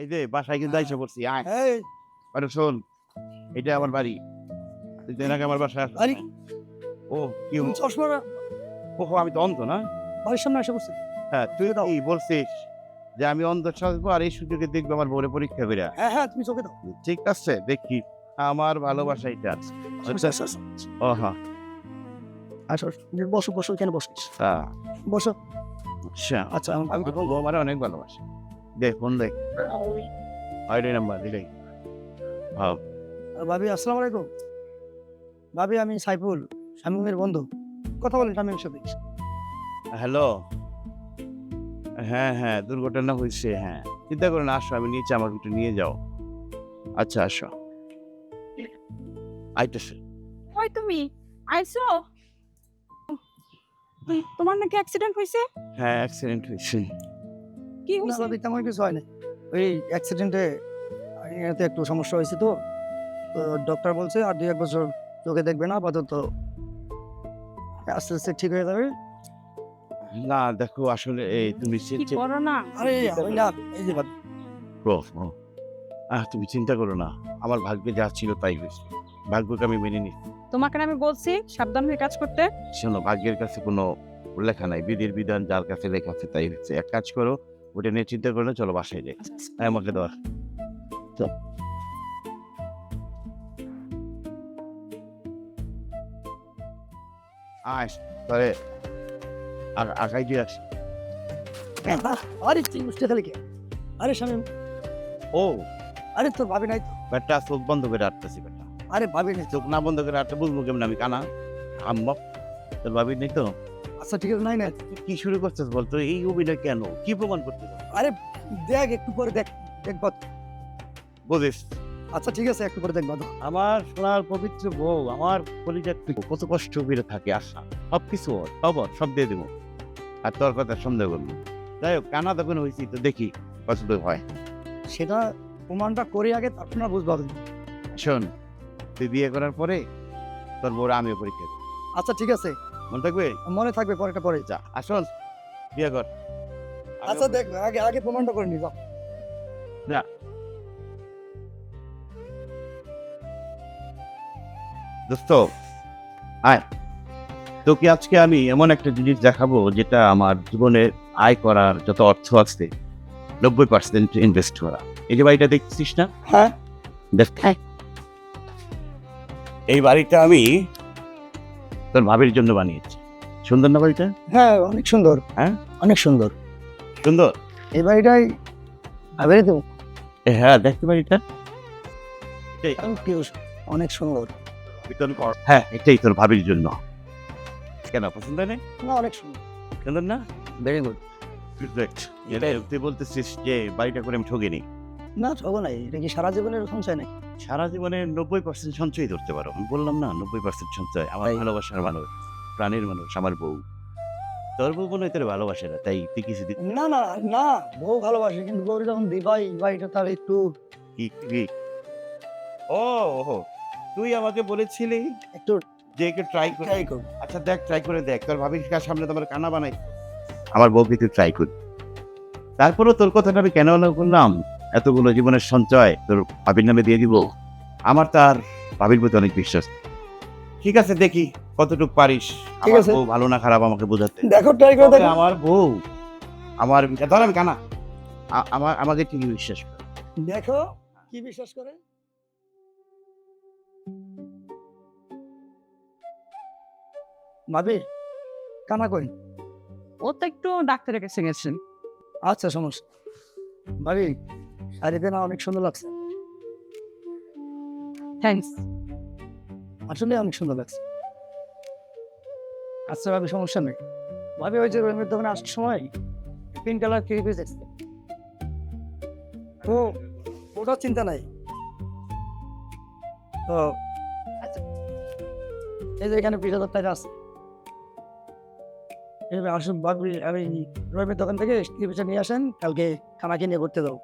এই যে বাসায় কিন্তু আইসা পড়ছি আয় এই আরে শোন এটা আমার বাড়ি তুই তো এর আগে আমার বাসায় আসছিস আরে না। ও কি তুমি চশমা ও আমি তো অন্ধ না বাড়ির সামনে এসে বসছে। হ্যাঁ তুই দাও। কি বলছিস যে আমি অন্ধ সাজবো আর এই সুযোগে দেখবো আমার বোরে পরীক্ষা বেরা হ্যাঁ হ্যাঁ তুমি চোখে দাও। ঠিক আছে দেখি আমার ভালোবাসা এটা আছে আচ্ছা আচ্ছা ও হ্যাঁ আসো বসো বসো এখানে বসো বসো। আচ্ছা আচ্ছা আমি ও আমার অনেক ভালোবাসে দেখ ফোন দেখ আইডি নাম্বার দিলেই হ্যাঁ ভাবি আসসালামু আলাইকুম। ভাবি আমি সাইফুল শামীমের বন্ধু, কথা বলেন শামীমের সাথে। হ্যালো হ্যাঁ হ্যাঁ দুর্ঘটনা হয়েছে হ্যাঁ চিন্তা করো না আসো আমি নিচে আমাকে একটু নিয়ে যাও আচ্ছা আসো আইতেছে ওই তুমি আইছো? তোমার নাকি অ্যাক্সিডেন্ট হয়েছে? হ্যাঁ অ্যাক্সিডেন্ট হয়েছে কি না হয়েছে? ভাবি তেমন কিছু হয় না, ওই অ্যাক্সিডেন্টে এতে একটু সমস্যা হয়েছে তো ডক্টর বলছে আর 2-1 বছর চোখে দেখবে না আপাতত, আস্তে আস্তে ঠিক হয়ে যাবে। না দেখো আসলে এই তুমি কি করো না? আরে আমি না, এই যে ভাবি তুমি চিন্তা করো না আমার ভাগ্যে যা ছিল তাই হয়েছে ভাগ্যকে আমি মেনে নিই তোমাকে না আমি বলছি সাবধান হয়ে কাজ করতে। শোনো ভাগ্যের কাছে কোনো লেখা নাই বিধির বিধান যার কাছে লেখা আছে তাই হচ্ছে এক কাজ করো ওটা নিয়ে চিন্তা করো না চলো বাসায় যাই আমাকে দেওয়া আস তাহলে আগাই দিয়ে আসি আরে তুই বুঝতে খালি কে? আরে শামীম, ও আরে তোর ভাবি নাই তো? বেটা চোখ বন্ধ করে আটতেছি বেটা আরে ভাবি নাই তো? চোখ না বন্ধ করে আটতে বুঝবো কেমন আমি কানা আম্মা তোর ভাবি নেই তো আচ্ছা ঠিক আছে, নাই নাই। তুই কি শুরু করছিস বলতো এই অভিনয় কেন কি প্রমাণ করতে আরে দেখ একটু পরে দেখ, দেখব। বুঝিস আচ্ছা ঠিক আছে একটু পরে দেখব। আমার সোনার পবিত্র বউ আমার কলিজার থেকে কত কষ্ট করে থাকে আশা সবকিছু খবর সব দিয়ে দেবো আর তোর কথা সন্দেহ করবো যাই হোক কানা তখন হয়েছি তো দেখি কতদূর হয় সেটা প্রমাণটা করে আগে তারপর না বুঝবো হবে। শোন তুই বিয়ে করার পরে তোর বউরা আমিও পরীক্ষা দেবো আচ্ছা ঠিক আছে, মনে থাকবে মনে থাকবে, পরেটা পরে। যা আসুন বিয়ে কর আচ্ছা দেখ আগে আগে প্রমাণটা করে নি যাও। দোস্ত আয় তোকে আজকে আমি এমন একটা জিনিস দেখাবো যেটা আমার জীবনে আয় করার যত অর্থ আছে 90% ইনভেস্ট করা এই যে বাড়িটা দেখছিস না হ্যাঁ দেখ এই বাড়িটা আমি তোর ভাবির জন্য বানিয়েছি সুন্দর না বাড়িটা হ্যাঁ অনেক সুন্দর, হ্যাঁ অনেক সুন্দর। সুন্দর এই বাড়িটাই ভাবেই তো হ্যাঁ দেখতে বাড়িটা অনেক সুন্দর। হ্যাঁ এটাই তোর ভাবির জন্য কেন পছন্দ নেই না অনেক সুন্দর, সুন্দর না ভেরি গুড। এটাই তুই বলতেছিস যে বাড়িটা করে আমি ঠকিনি না ঠগো নাই, এটা কি সারা জীবনের সঞ্চয় নাকি? সারা জীবনে 90% সঞ্চয় ধরতে পারো আমি বললাম না 90% সঞ্চয় আমার তাই। ভালোবাসার মানুষ প্রাণের মানুষ আমার বউ তোর বউ মনে হয় তোর ভালোবাসে না তাই তুই কিছু না না না, বউ ভালোবাসে কিন্তু বউ যখন দিবাই বাড়িটা তার একটু কি ও ও তুই আমাকে বলেছিলি একটু যে একটু ট্রাই করে ট্রাই করবো। আচ্ছা দেখ ট্রাই করে দেখ তোর ভাবির কাছে সামনে তোমার কানা বানাই আমার বউকে তুই ট্রাই কর তারপরেও তোর কথাটা আমি কেন করলাম এতগুলো জীবনের সঞ্চয় তোর ভাবির নামে দিয়ে দিব আমার তার ভাবির প্রতি অনেক বিশ্বাস ঠিক আছে দেখি কতটুকু পারিস ঠিক আমার আছে। বউ ভালো না খারাপ আমাকে বোঝাতে দেখো ট্রাই করে তবে দেখো। আমার বউ আমার ধর আমি কানা আমার আমাকে ঠিকই বিশ্বাস করে দেখো কি বিশ্বাস করে। ভাবি কানা কই? ও তো একটু ডাক্তারের কাছে গেছেন। আচ্ছা সমস্যা। ভাবি শাড়িতে না অনেক সুন্দর লাগছে, থ্যাঙ্কস। আসলে অনেক সুন্দর লাগছে। আচ্ছা ভাবি সমস্যা নেই। ভাবি ওই যে রহিমের দোকানে আসার সময় পিঙ্ক কালার কিনে পেয়েছে তো ওটা চিন্তা নাই তো। আচ্ছা এই যে এখানে 20,000 টাকা আছে, এবার আসুন ভাবি আমি রহিমের দোকান থেকে কিনে নিয়ে আসেন, কালকে খানা কিনে করতে দাও।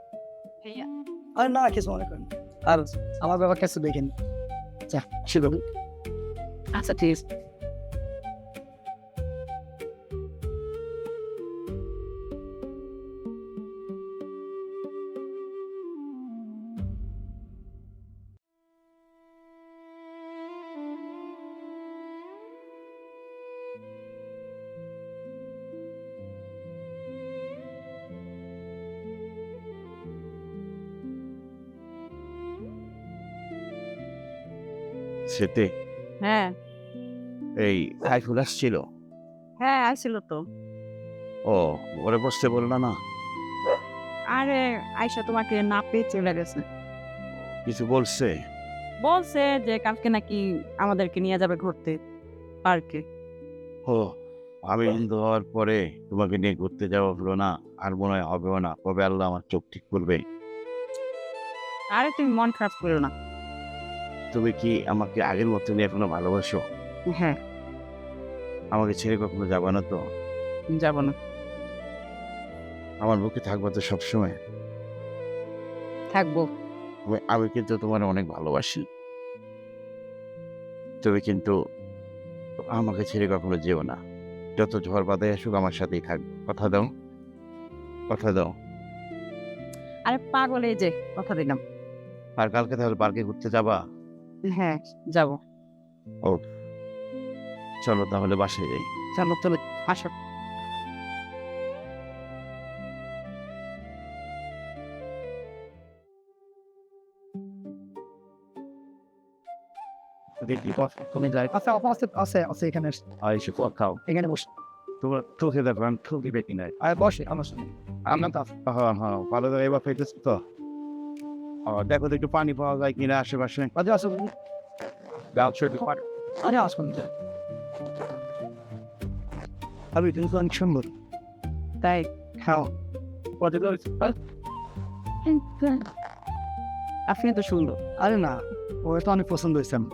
আর না কিছু মনে করেন, আর আমার ব্যাপার কাছে দেখেন। আচ্ছা সেভাবে আচ্ছা ঠিক আছে। সেতে হ্যাঁ এই সাইফুল আসছিল? হ্যাঁ আসছিল তো। ও, ওরে বসতে বললো না? আরে আয়শা তোমাকে না পেয়ে চলে গেছে। কিছু বলছে? বলছে যে কালকে নাকি আমাদেরকে নিয়ে যাবে ঘুরতে পার্কে। ও, আমি বন্ধ হওয়ার পরে তোমাকে নিয়ে ঘুরতে যাওয়া হলো না, আর মনে হয় হবেও না। কবে আল্লাহ আমার চোখ ঠিক করবে। আরে তুমি মন খারাপ করো না। তুমি কি আমাকে আগের মতনই এখনো ভালোবাসো? হ্যাঁ আমাকে ছেড়ে কখনো যাবে না তো? যাব না। আমার বুকে থাকবে তো সবসময়? থাকবো। আমি কিন্তু তোমার অনেক ভালোবাসি। তুমি কিন্তু আমাকে ছেড়ে কখনো যেও না। যত ঝড় বাঁধাই আসুক আমার সাথেই থাকবে। কথা দাও, কথা দাও। আরে পাগল, এই যে কথা দিলাম। আর কালকে তাহলে পার্কে ঘুরতে যাবা? হ্যাঁ যাব। ও, চলো তাহলে বাসায় যাই। চলো চলো আসো। তুমি যাই আচ্ছা আছে আছে আছে এখানে আইসে খাও। এখানে বস। তোমার চোখে দেখো আমি ঠুকি বেটি নাই। আর বসে আমার সঙ্গে। আমরা তো হ্যাঁ হ্যাঁ, ভালো করে এবার খাইতেছি তো। দেখো তো একটু পানি পাওয়া যায় কিনা আশেপাশে। বাজে আসুন। আরে আসুন। আমি তুমি তো অনেক সুন্দর। তাই হ্যাঁ আপনি তো সুন্দর। আরে না, ও তো অনেক পছন্দ হয়েছে আমার।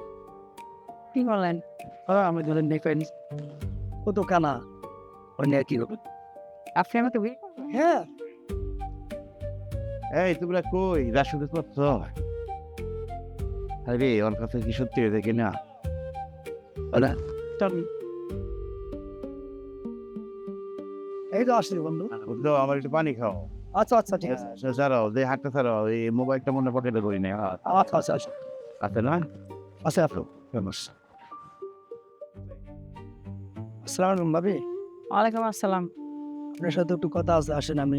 কি বলেন? আমি ধরেন নেই ও তো কানা, ও নিয়ে কি হবে? আপনি আমাকে বিয়ে করবেন? হ্যাঁ এই তোমরা কই রাশুকে করছ? আরে ওর কাছে কি সত্যি দেখি না? ওরা চল। এই তো আসছি বন্ধু। দাও আমার একটু পানি খাও। আচ্ছা আচ্ছা ঠিক আছে। ছাড়াও যে হাতটা ছাড়াও, এই মোবাইলটা মনে পকেটে করি না। আচ্ছা আচ্ছা আচ্ছা আছে না? আচ্ছা আপনি ফেমাস। আসসালামু আলাইকুম ভাবি। ওয়ালাইকুম আসসালাম। আপনার সাথে একটু কথা আছে, আসেন। আমি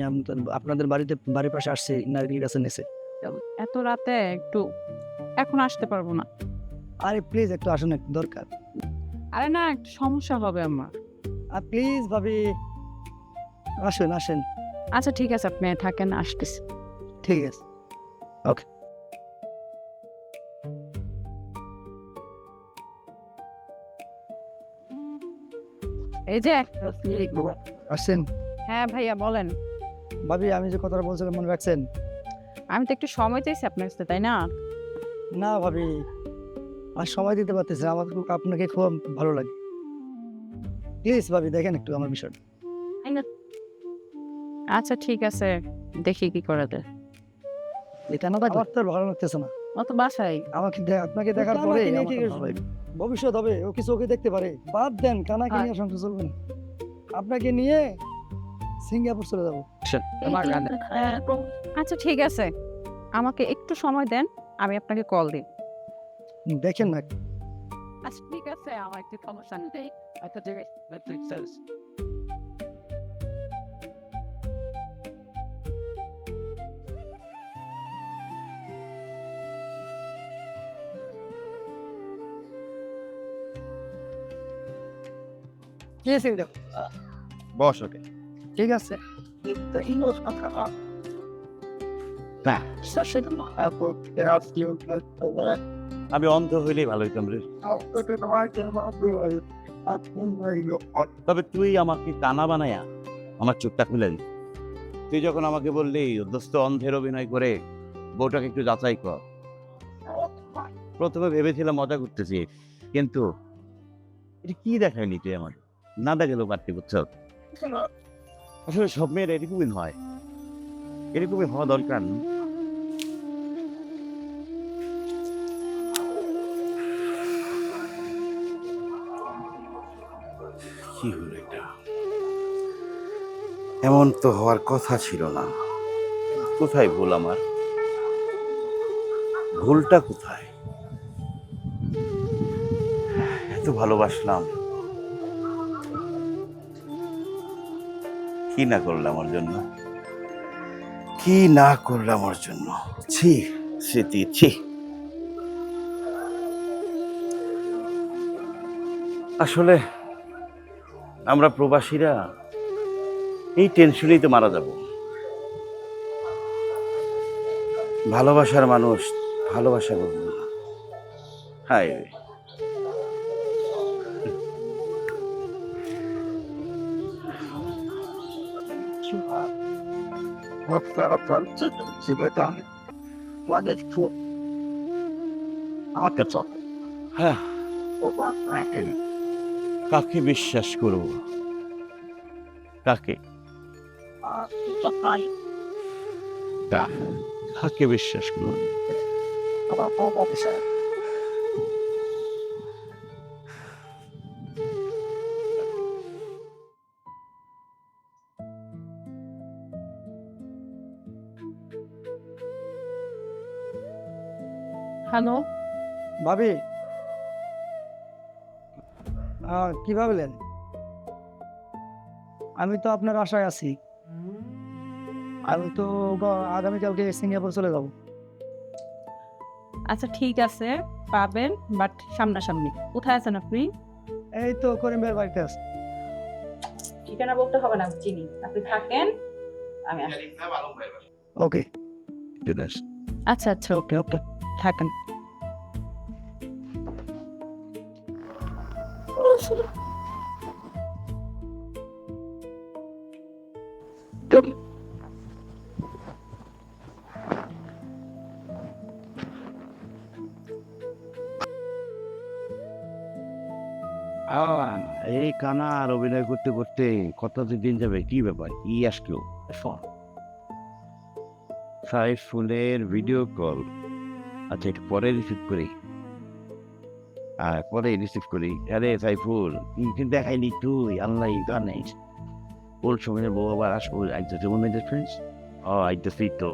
আপনাদের বাড়ির পাশে আসছি নারকেল গাছের নিচে। এত রাতে একটু এখন আসতে পারবো না। আরে প্লিজ একটু আসুন, একটু দরকার। আরে না, একটু সমস্যা হবে আমার। আর প্লিজ ভাবি আসেন আসেন। আচ্ছা ঠিক আছে, আপনি থাকেন, আসতেছি। ঠিক আছে ওকে। এই যে আসছেন হ্যাঁ ভাইয়া বলেন। ভাবি, আমি যে কথাটা বলছিলাম মনে রাখছেন? আমি তো একটু সময় চাইছি আপনার কাছে, তাই না? না ভাবি, আর সময় দিতে পারতেছি না। আমার আপনাকে খুব ভালো লাগে। প্লিজ ভাবি দেখেন একটু আমার বিষয়টা। আচ্ছা ঠিক আছে, দেখি কি করা যায়। এটা না আমার তো আর ভালো লাগতেছে না। অত বাসায় আপনাকে দেখার পরে আমার তো ভালো লাগে। ভবিষ্যৎ হবে, ও কিছু ওকে দেখতে পারে। বাদ দেন, কানাকে নিয়ে সংসার চলবে না। আপনাকে নিয়ে সিঙ্গাপুর চলে যাবো। আচ্ছা ঠিক আছে, আমাকে একটু সময় দেন, আমি আপনাকে কল দিই। দেখেন না আচ্ছা ঠিক আছে, আমার একটু সমস্যা নেই। আচ্ছা ঠিক আছে। বস ওকে। ঠিক আছে। না, আমি অন্ধ হইলেই ভালো হইতাম রে। তবে তুই আমাকে কানা বানায়া আমার চোখটা খুলে দিস। তুই যখন আমাকে বললি দোস্ত অন্ধের অভিনয় করে বউটাকে একটু যাচাই কর, প্রথমে ভেবেছিলাম মজা করতেছি, কিন্তু এটা কি দেখায়নি তুই আমার? না দেখালেও পারতি, বুঝছ? আসলে সব মেয়ের এরকমই হয়, এরকমই হওয়া দরকার। কি হলো এটা? এমন তো হওয়ার কথা ছিল না। কোথায় ভুল আমার? ভুলটা কোথায়? এত ভালোবাসলাম, কি না করলাম ওর জন্য, কি না করলাম ওর জন্য। ছি স্মৃতি, ছি। আসলে আমরা প্রবাসীরা এই টেনশনেই তো মারা যাব। ভালোবাসার মানুষ ভালোবাসা করবে না। হায় রে। হ্যাঁ, কাকে বিশ্বাস করব? কাকে কাকে বিশ্বাস করব? হ্যালো, ভাবি কি ভাবলেন? আমি তো আপনার আশায় আছি। আমি তো আগামীকালকে সিঙ্গাপুর চলে যাব। আচ্ছা ঠিক আছে, পাবেন, বাট সামনাসামনি। কোথায় আছেন আপনি? এই তো করিম ভাইয়ের বাড়িতে আছে। ঠিকানা বলতে হবে না, চিনি। আপনি থাকেন, আমি আসি। ওকে, আচ্ছা আচ্ছা, ওকে ওকে, থাকেন। এই কানা আর অভিনয় করতে করতে কত দিন যাবে, কি ব্যাপার, কি আসলো? সাইফুলের ভিডিও কল। আচ্ছা, একটু পরে রিসিভ করি। পরে রিসিভ করি। আরে সাইফুল, তুই দেখাইনি তুই, আল্লাহ জানিস ওর সময় বউ আবার আসবো। আইতেছে মনে হয় ফ্রেন্ডস। আইতেছি তো।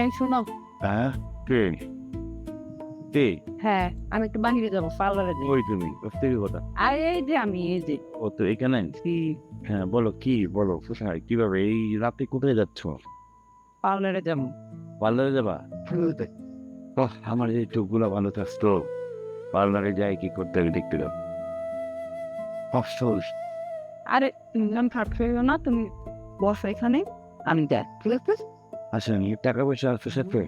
এই শোনো, হ্যাঁ, কে কে? হ্যাঁ আমি একটু বাহিরে যাবো, পার্লারে যাবো। ওই তুমি থেকে কথা। আর এই যে আমি, এই যে ও তো এখানে। হ্যাঁ বলো, কি বলো কোথায়, কিভাবে, এই রাতে কোথায় যাচ্ছ? পার্লারে যাবো। পার্লারে যাবা? আমার এই চোখগুলো ভালো থাকতো। পার্লারে যাই কি করতে হবে দেখতে দাও। অফসোস। আরে তুমি খারাপ হইও না, তুমি বসো এখানে, আমি যাই, ঠিক আছে? আচ্ছা, টাকা পয়সা আছে সাথে?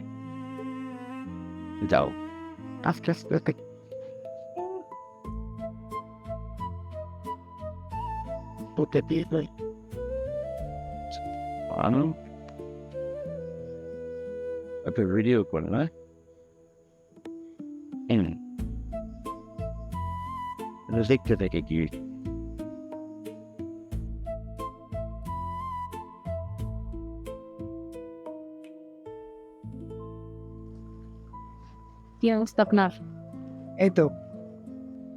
যাও। আস্তে আস্তে। আনো একটা ভিডিও করে না? দেখতে থাকে কি কি অবস্থা আপনার? এই তো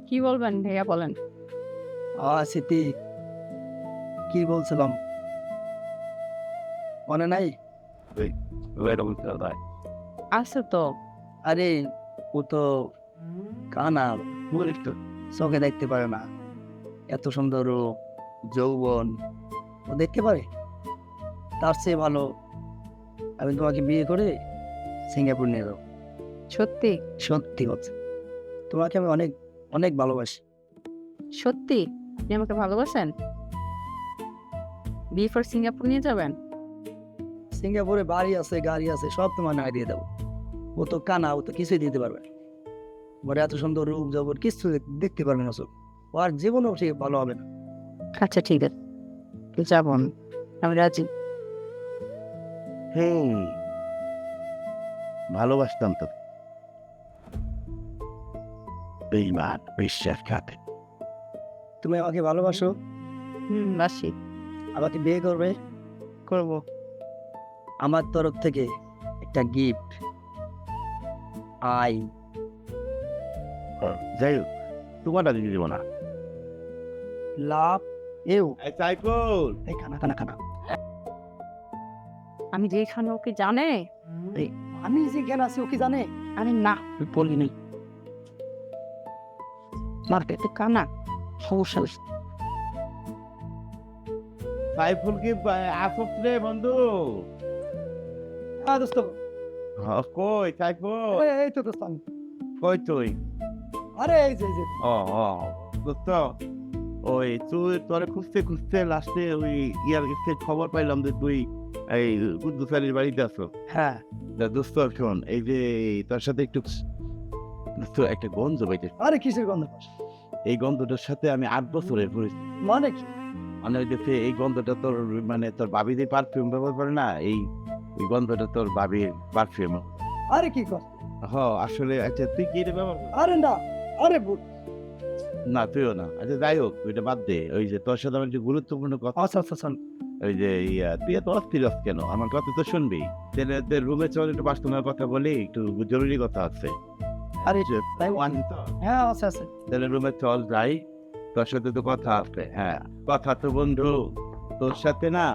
কি বলবেন ভাইয়া, বলেন। স্মৃতি, কি বলছিলাম মনে নাই? আছে তো। আরে ও তো কানা, চোখে দেখতে পারে না। এত সুন্দর রূপ, যৌবন ও দেখতে পারে। তার চেয়ে ভালো আমি তোমাকে বিয়ে করে সিঙ্গাপুর নিয়ে যাবো। সত্যি? সত্যি কথা, তোমাকে আমি অনেক অনেক ভালোবাসি। সত্যি আপনি আমাকে ভালোবাসেন? বিয়ে ফর সিঙ্গাপুর নিয়ে যাবেন? সিঙ্গাপুরে বাড়ি আছে, গাড়ি আছে, সব তোমার নামে দিয়ে দেবো। ও তো কানা, ও তো কিছুই দিতে পারবে না। ওর এত সুন্দর রূপ যৌবন কিছু দেখতে পারবে না। ও আর জীবনও ঠিক ভালো হবে না। আচ্ছা ঠিক আছে, যাবো আমি রাজি। ভালোবাসতাম তো। বেঈমান, বিশ্বাসঘাতক। তুমি আমাকে ভালোবাসো, বাসি। আমাকে বিয়ে করবে? করবো। আমার তরফ থেকে একটা গিফট। যাই হোক, তোমারটা দিতে দেবো না। Love you. সাইফুল, এই খানা খানা খানা। আমি যেখানে, ওকে জানে? আমি যে জ্ঞান আছি ও কি জানে? আরে না, বলি নাই। মার্কেটে কানা, সমস্যা নেই। সাইফুল কি আসছ রে বন্ধু? হ্যাঁ দোস্ত, কই সাইফুল, এই তো দোস্ত আমি। কই তুই? আরে এই যে ও ও দোস্ত, ওই তুই তোরে খুঁজতে খুঁজতে লাস্টে ওই ইয়ার কাছে খবর পাইলাম যে তুই এই কুদ্দুস আলীর বাড়িতে আছো। হ্যাঁ দোস্ত শোন, এই যে তোর সাথে একটু দোস্ত একটা গন্ধ পাইতে, আরে কিসের গন্ধ পাস? এই গন্ধটার সাথে আমি 8 বছরের পরিচিত। মানে কি? মানে দেখে এই গন্ধটা তোর মানে তোর বাবি যে পারফিউম ব্যবহার করে না, এই গন্ধটা তোর বাবির পারফিউম। আরে কি কর? হ আসলে আচ্ছা তুই কি এটা ব্যবহার করিস? আরে না, আরে না তুইও না, আচ্ছা যাই হোক ওইটা বাদ দে। ওই যে তোর সাথে আমার যে গুরুত্বপূর্ণ কথা, আচ্ছা শোন। ওই যে তুই এত অস্থির হস কেন? আমার কথা তো শুনবি। তাহলে রুমে চল, একটু বাস্তবের কথা বলি, একটু জরুরি কথা আছে। আরে তাই ওয়ান তো, হ্যাঁ আছে। তাহলে রুমে চল যাই, তোর সাথে তো কথা আছে। হ্যাঁ কথা তো বন্ধু, তোর সাথে না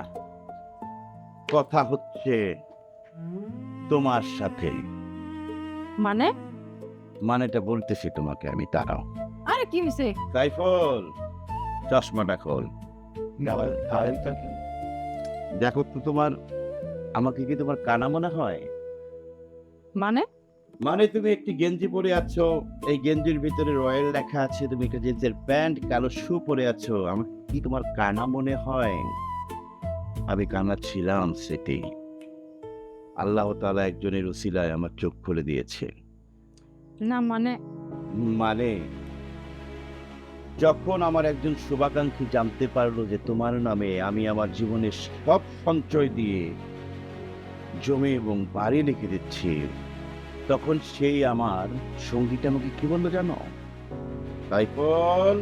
কথা হচ্ছে তোমার সাথে। মানে? মানেটা বলতেছি তোমাকে আমি, দাঁড়াও। আরে কি হয়েছে? সাইফুল চশমাটা খোল। দেখো তো তোমার, আমাকে কি তোমার কানা মনে হয়? মানে? মানে তুমি একটি গেঞ্জি পরে আছো, এই গেঞ্জির ভিতরে রয়্যাল লেখা আছে, তুমি একটা জিন্সের প্যান্ট কালো শু পরে আছো, আমার কি তোমার কানা মনে হয়? আমি কানা ছিলাম, সেটি আল্লাহ তাআলা একজনের উসিলায় আমার চোখ খুলে দিয়েছে। না মানে মানে যখন আমার একজন শুভাকাঙ্ক্ষী জানতে পারলো যে তোমার নামে আমি আমার জীবনের সব সঞ্চয় দিয়ে জমি এবং বাড়ি লিখে দিচ্ছি, তখন সেই আমার সঙ্গীটা আমাকে কি বললো জানো? সাইফুল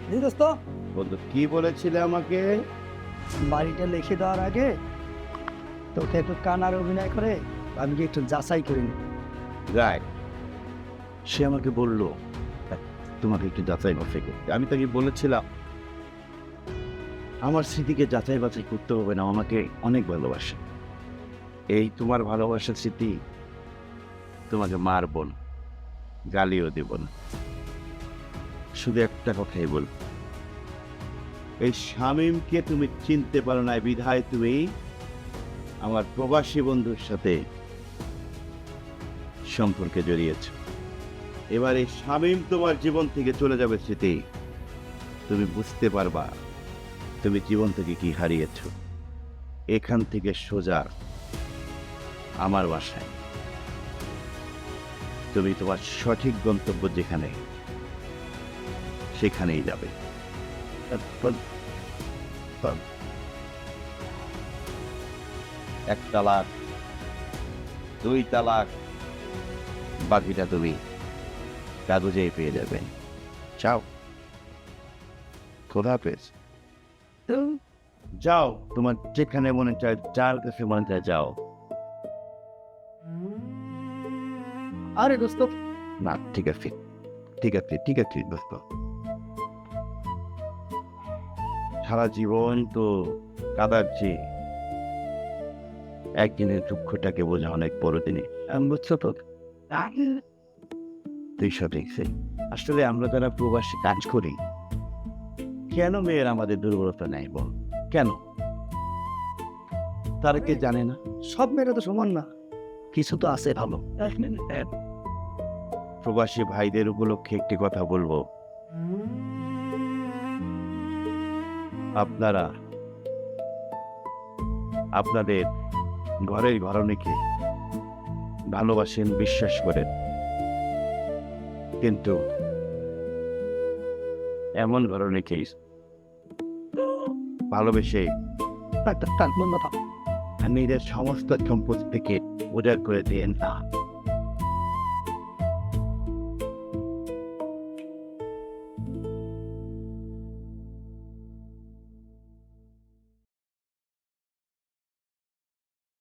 জি দোস্ত, বন্ধু কি বলেছিলে আমাকে? বাড়িটা লিখে দেওয়ার আগে তোকে একটু কানার অভিনয় করে আমি কি একটু যাচাই করি নি। রাইট, সে আমাকে বলল তোমাকে একটু যাচাই বাছাই করতে। আমি তাকে বলেছিলাম আমার স্মৃতিকে যাচাই বাছাই করতে হবে না, আমাকে অনেক ভালোবাসে। এই তোমার ভালোবাসার স্মৃতি তোমাকে মারব না, গালিও দেব না, শুধু একটা কথাই বল, এই শামীমকে তুমি চিনতে পারো না, বিধায় তুমি আমার প্রবাসী বন্ধুর সাথে সম্পর্কে জড়িয়েছ। এবার এই শামীম তোমার জীবন থেকে চলে যাবে, স্মৃতি তুমি বুঝতে পারবা তুমি জীবন থেকে কি হারিয়েছ। এখান থেকে সোজা আমার বাসায়, তুমি তোমার সঠিক গন্তব্য যেখানে সেখানেই যাবে। এক তালাক, 2 তালাক, বাকিটা তুমি কাগজেই পেয়ে যাবে। যাও, খোদা হাফেজ। যাও, তোমার যেখানে মনে চায়, যার কাছে মনে চায় যাও। আরে দোস্ত, না ঠিক আছে দোস্ত, সারা জীবন তো কাঁদাচ্ছি, একদিনের দুঃখটাকে বোঝা অনেক বড় জিনিস। বুঝছো তো? তুই সঠিক। আসলে আমরা যারা প্রবাসী কাজ করি, কেন মেয়ের আমাদের দুর্বলতা নেই বল? কেন? তারা কে জানে না? সব মেয়েরা তো সমান না, কিছু তো আছে ভালো। প্রবাসী ভাইদের উপলক্ষে একটি কথা বলবো, আপনারা আপনাদের ঘরের ঘরণীকে ভালোবাসেন, বিশ্বাস করেন, কিন্তু এমন ঘরণীকেই ভালোবেসে নিজের সমস্ত সম্পত্তি থেকে উজাড় করে দেন না।